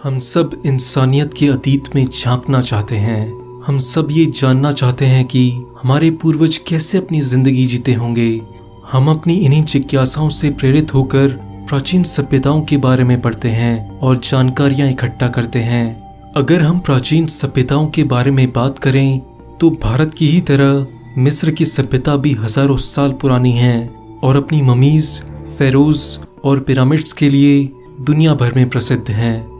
हम सब इंसानियत के अतीत में झांकना चाहते हैं। हम सब ये जानना चाहते हैं कि हमारे पूर्वज कैसे अपनी जिंदगी जीते होंगे। हम अपनी इन्हीं जिज्ञासाओं से प्रेरित होकर प्राचीन सभ्यताओं के बारे में पढ़ते हैं और जानकारियां इकट्ठा करते हैं। अगर हम प्राचीन सभ्यताओं के बारे में बात करें तो भारत की ही तरह मिस्र की सभ्यता भी हजारों साल पुरानी है और अपनी ममीज, फेरोज और पिरामिड्स के लिए दुनिया भर में प्रसिद्ध हैं।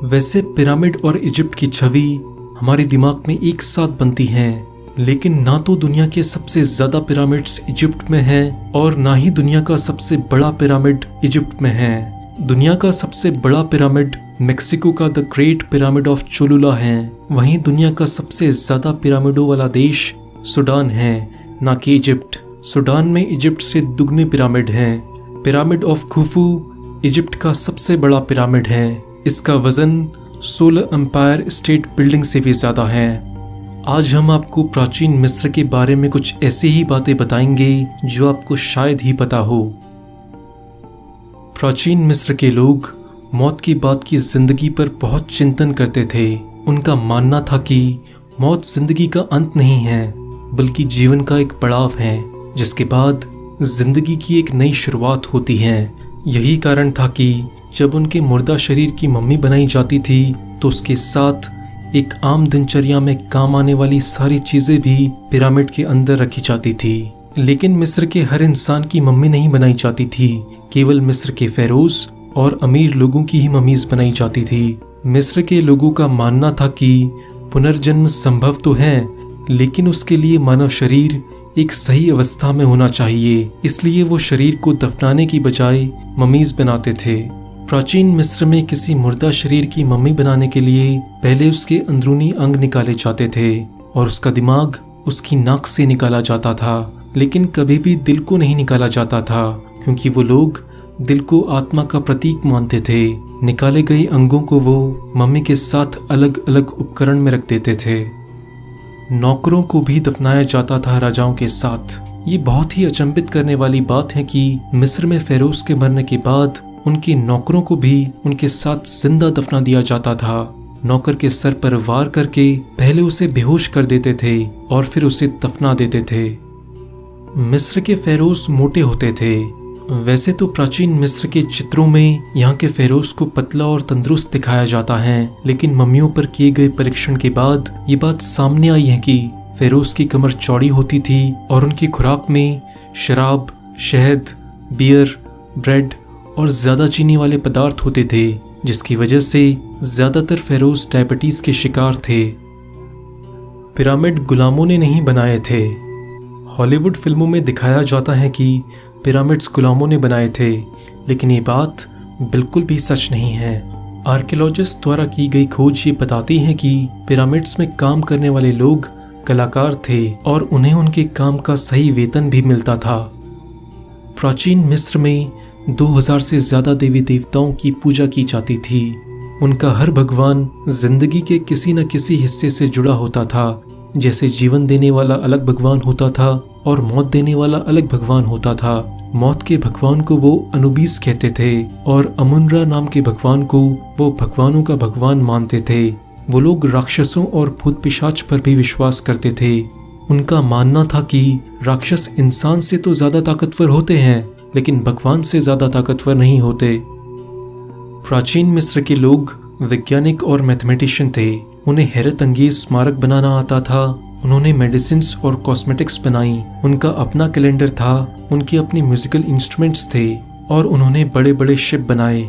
वैसे पिरामिड और इजिप्ट की छवि हमारे दिमाग में एक साथ बनती हैं, लेकिन ना तो दुनिया के सबसे ज्यादा पिरामिड्स इजिप्ट में हैं और ना ही दुनिया का सबसे बड़ा पिरामिड इजिप्ट में है। दुनिया का सबसे बड़ा पिरामिड मेक्सिको का the great pyramid of Cholula है। वहीं दुनिया का सबसे ज्यादा पिरामिडों वाला देश सूडान है, ना कि इजिप्ट। सूडान में इजिप्ट से दुगने पिरामिड हैं। पिरामिड ऑफ खुफू इजिप्ट का सबसे बड़ा पिरामिड है। इसका वजन 16 एम्पायर स्टेट बिल्डिंग से भी ज्यादा है। आज हम आपको प्राचीन मिस्र के बारे में कुछ ऐसी ही बातें बताएंगे जो आपको शायद ही पता हो। प्राचीन मिस्र के लोग मौत के बाद की जिंदगी पर बहुत चिंतन करते थे। उनका मानना था कि मौत जिंदगी का अंत नहीं है, बल्कि जीवन का एक पड़ाव है, जिसके बाद जिंदगी की एक नई शुरुआत होती है। यही कारण था कि जब उनके मुर्दा शरीर की मम्मी बनाई जाती थी तो उसके साथ एक आम दिनचर्या में काम आने वाली सारी चीजें भी पिरामिड के अंदर रखी जाती थी। लेकिन मिस्र के हर इंसान की मम्मी नहीं बनाई जाती थी, केवल मिस्र के फेरोज और अमीर लोगों की ही मम्मीज बनाई जाती थी। मिस्र के लोगों का मानना था कि पुनर्जन्म संभव तो है, लेकिन उसके लिए मानव शरीर एक सही अवस्था में होना चाहिए। इसलिए वो शरीर को दफनाने की बजाय मम्मीज बनाते थे। प्राचीन मिस्र में किसी मुर्दा शरीर की मम्मी बनाने के लिए पहले उसके अंदरूनी अंग निकाले जाते थे और उसका दिमाग उसकी नाक से निकाला जाता था, लेकिन कभी भी दिल को नहीं निकाला जाता था, क्योंकि वो लोग दिल को आत्मा का प्रतीक मानते थे। निकाले गए अंगों को वो मम्मी के साथ अलग अलग उपकरण में रख देते थे। नौकरों को भी दफनाया जाता था राजाओं के साथ। ये बहुत ही अचंभित करने वाली बात है कि मिस्र में फेरोज के मरने के बाद उनके नौकरों को भी उनके साथ जिंदा दफना दिया जाता था। नौकर के सर पर वार करके पहले उसे बेहोश कर देते थे और फिर उसे दफना देते थे। मिस्र के फेरोज मोटे होते थे। वैसे तो प्राचीन मिस्र के चित्रों में यहाँ के फेरोज को पतला और तंदुरुस्त दिखाया जाता है, लेकिन मम्मियों पर किए गए परीक्षण के बाद ये बात सामने आई है कि फेरोज की कमर चौड़ी होती थी और उनकी खुराक में शराब, शहद, बियर, ब्रेड और ज्यादा चीनी वाले पदार्थ होते थे, जिसकी वजह से ज्यादातर फेरोज डायबिटीज के शिकार थे। पिरामिड गुलामों ने नहीं बनाए थे। हॉलीवुड फिल्मों में दिखाया जाता है कि पिरामिड्स गुलामों ने बनाए थे, लेकिन ये बात बिल्कुल भी सच नहीं है। आर्कियोलॉजिस्ट द्वारा की गई खोज ये बताती है कि पिरामिड्स में काम करने वाले लोग कलाकार थे और उन्हें उनके काम का सही वेतन भी मिलता था। प्राचीन मिस्र में 2000 से ज्यादा देवी देवताओं की पूजा की जाती थी। उनका हर भगवान जिंदगी के किसी न किसी हिस्से से जुड़ा होता था। जैसे जीवन देने वाला अलग भगवान होता था और मौत देने वाला अलग भगवान होता था। मौत के भगवान को वो अनुबीस कहते थे और अमुनरा नाम के भगवान को वो भगवानों का भगवान मानते थे। वो लोग राक्षसों और भूत पिशाच पर भी विश्वास करते थे। उनका मानना था कि राक्षस इंसान से तो ज्यादा ताकतवर होते हैं, लेकिन भगवान से ज्यादा ताकतवर नहीं होते। प्राचीन मिस्र के लोग वैज्ञानिक और मैथमेटिशियन थे। उन्हें हैरत अंगेज स्मारक बनाना आता था। उन्होंने मेडिसिन्स और कॉस्मेटिक्स बनाई। उनका अपना कैलेंडर था। उनके अपने म्यूजिकल इंस्ट्रूमेंट्स थे और उन्होंने बड़े बड़े शिप बनाए।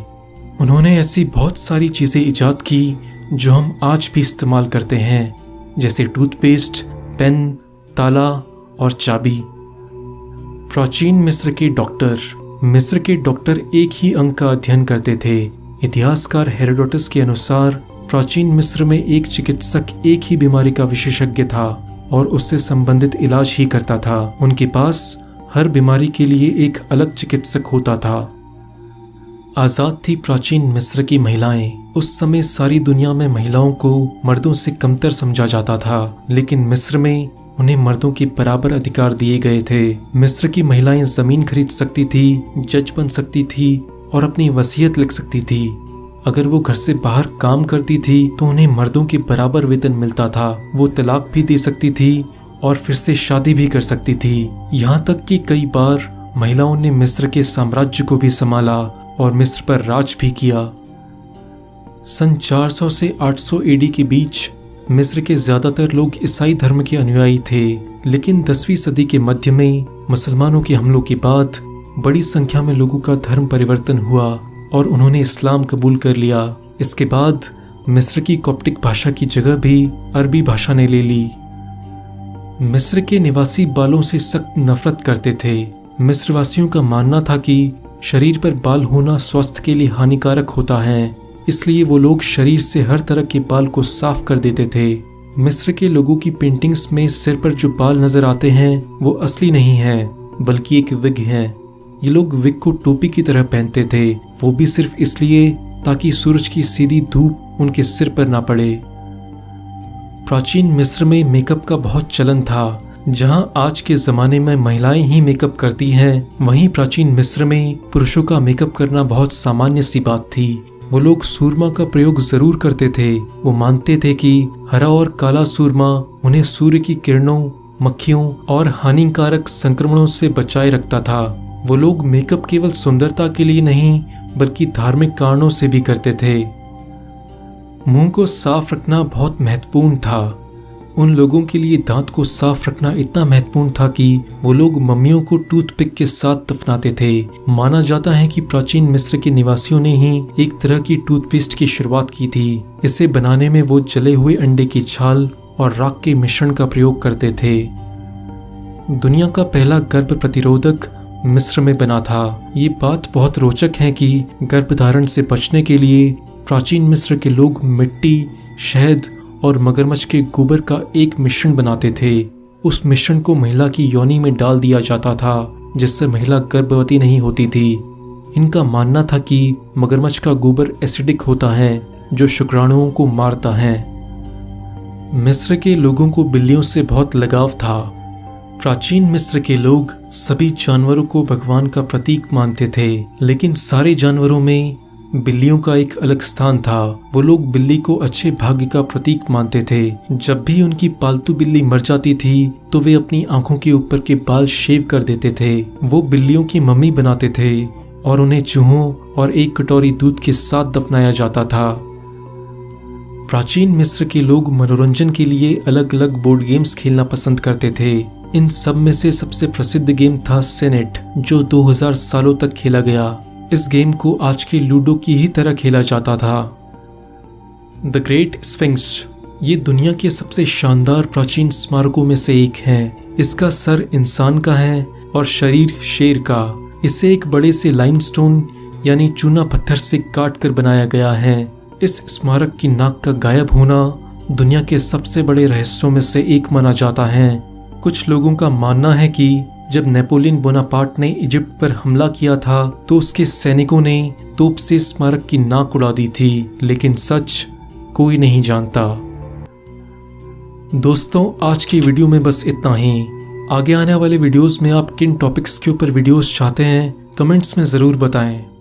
उन्होंने ऐसी बहुत सारी चीजें इजाद की जो हम आज भी इस्तेमाल करते हैं, जैसे टूथपेस्ट, पेन, ताला और चाबी। प्राचीन मिस्र के डॉक्टर एक ही अंग का अध्ययन करते थे। इतिहासकार हेरोडोटस के अनुसार प्राचीन मिस्र में एक चिकित्सक एक ही बीमारी का विशेषज्ञ था और उससे संबंधित इलाज ही करता था। उनके पास हर बीमारी के लिए एक अलग चिकित्सक होता था। आजाद थी प्राचीन मिस्र की महिलाएं। उस समय सारी दुनिया में महिलाओं को मर्दों से कमतर समझा जाता था, लेकिन मिस्र में उन्हें मर्दों के बराबर अधिकार दिए गए थे। मिस्र की महिलाएं जमीन खरीद सकती थी, जज बन सकती थी और अपनी वसीयत लिख सकती थी। अगर वो घर से बाहर काम करती थी तो उन्हें मर्दों के बराबर वेतन मिलता था। वो तलाक भी दे सकती थी और फिर से शादी भी कर सकती थी। यहाँ तक कि कई बार महिलाओं ने मिस्र के साम्राज्य को भी संभाला और मिस्र पर राज भी किया। सन 400 से 800 एडी के बीच मिस्र के ज्यादातर लोग ईसाई धर्म के अनुयायी थे, लेकिन 10वीं सदी के मध्य में मुसलमानों के हमलों के बाद बड़ी संख्या में लोगों का धर्म परिवर्तन हुआ और उन्होंने इस्लाम कबूल कर लिया। इसके बाद मिस्र की कॉप्टिक भाषा की जगह भी अरबी भाषा ने ले ली। मिस्र के निवासी बालों से सख्त नफरत करते थे। मिस्रवासियों का मानना था कि शरीर पर बाल होना स्वास्थ्य के लिए हानिकारक होता है, इसलिए वो लोग शरीर से हर तरह के बाल को साफ कर देते थे। मिस्र के लोगों की पेंटिंग्स में सिर पर जो बाल नजर आते हैं वो असली नहीं है, बल्कि एक विग है। ये लोग विग को टोपी की तरह पहनते थे, वो भी सिर्फ इसलिए ताकि सूरज की सीधी धूप उनके सिर पर ना पड़े। प्राचीन मिस्र में मेकअप का बहुत चलन था। जहां आज के जमाने में महिलाएं ही मेकअप करती हैं, वहीं प्राचीन मिस्र में पुरुषों का मेकअप करना बहुत सामान्य सी बात थी। वो लोग सूरमा का प्रयोग जरूर करते थे। वो मानते थे कि हरा और काला सूरमा उन्हें सूर्य की किरणों, मक्खियों और हानिकारक संक्रमणों से बचाए रखता था। वो लोग मेकअप केवल सुंदरता के लिए नहीं बल्कि धार्मिक कारणों से भी करते थे। मुंह को साफ रखना बहुत महत्वपूर्ण था। उन लोगों के लिए दांत को साफ रखना इतना महत्वपूर्ण था कि वो लोग मम्मियों को टूथपिक के साथ दफनाते थे। माना जाता है कि प्राचीन मिस्र के निवासियों ने ही एक तरह की टूथपेस्ट की शुरुआत की थी। इसे बनाने में वो जले हुए अंडे की छाल और राख के मिश्रण का प्रयोग करते थे। दुनिया का पहला गर्भ प्रतिरोधक मिस्र में बना था। ये बात बहुत रोचक है कि गर्भधारण से बचने के लिए प्राचीन मिस्र के लोग मिट्टी, शहद और मगरमच्छ के गोबर का एक मिश्रण बनाते थे। उस मिश्रण को महिला की योनि में डाल दिया जाता था, जिससे महिला गर्भवती नहीं होती थी। इनका मानना था कि मगरमच्छ का गोबर एसिडिक होता है, जो शुक्राणुओं को मारता है। मिस्र के लोगों को बिल्लियों से बहुत लगाव था। प्राचीन मिस्र के लोग सभी जानवरों को भगवान का प्रतीक मानते थे, लेकिन सारे जानवरों में बिल्लियों का एक अलग स्थान था। वो लोग बिल्ली को अच्छे भाग्य का प्रतीक मानते थे। जब भी उनकी पालतू बिल्ली मर जाती थी तो वे अपनी आंखों के ऊपर के बाल शेव कर देते थे। वो बिल्लियों की मम्मी बनाते थे और उन्हें चूहों और एक कटोरी दूध के साथ दफनाया जाता था। प्राचीन मिस्र के लोग मनोरंजन के लिए अलग अलग बोर्ड गेम्स खेलना पसंद करते थे। इन सब में से सबसे प्रसिद्ध गेम था सेनेट, जो 2000 सालों तक खेला गया। इस गेम को आज के लूडो की ही तरह खेला जाता था। द ग्रेट स्फिंक्स ये दुनिया के सबसे शानदार प्राचीन स्मारकों में से एक है। इसका सर इंसान का है और शरीर शेर का। इसे एक बड़े से लाइमस्टोन यानी चूना पत्थर से काट कर बनाया गया है। इस स्मारक की नाक का गायब होना दुनिया के सबसे बड़े रहस्यों में से एक माना जाता है। कुछ लोगों का मानना है कि जब नेपोलियन बोनापार्ट ने इजिप्ट पर हमला किया था तो उसके सैनिकों ने तोप से स्मारक की नाक उड़ा दी थी, लेकिन सच कोई नहीं जानता। दोस्तों, आज की वीडियो में बस इतना ही। आगे आने वाले वीडियोस में आप किन टॉपिक्स के ऊपर वीडियोस चाहते हैं कमेंट्स में ज़रूर बताएं।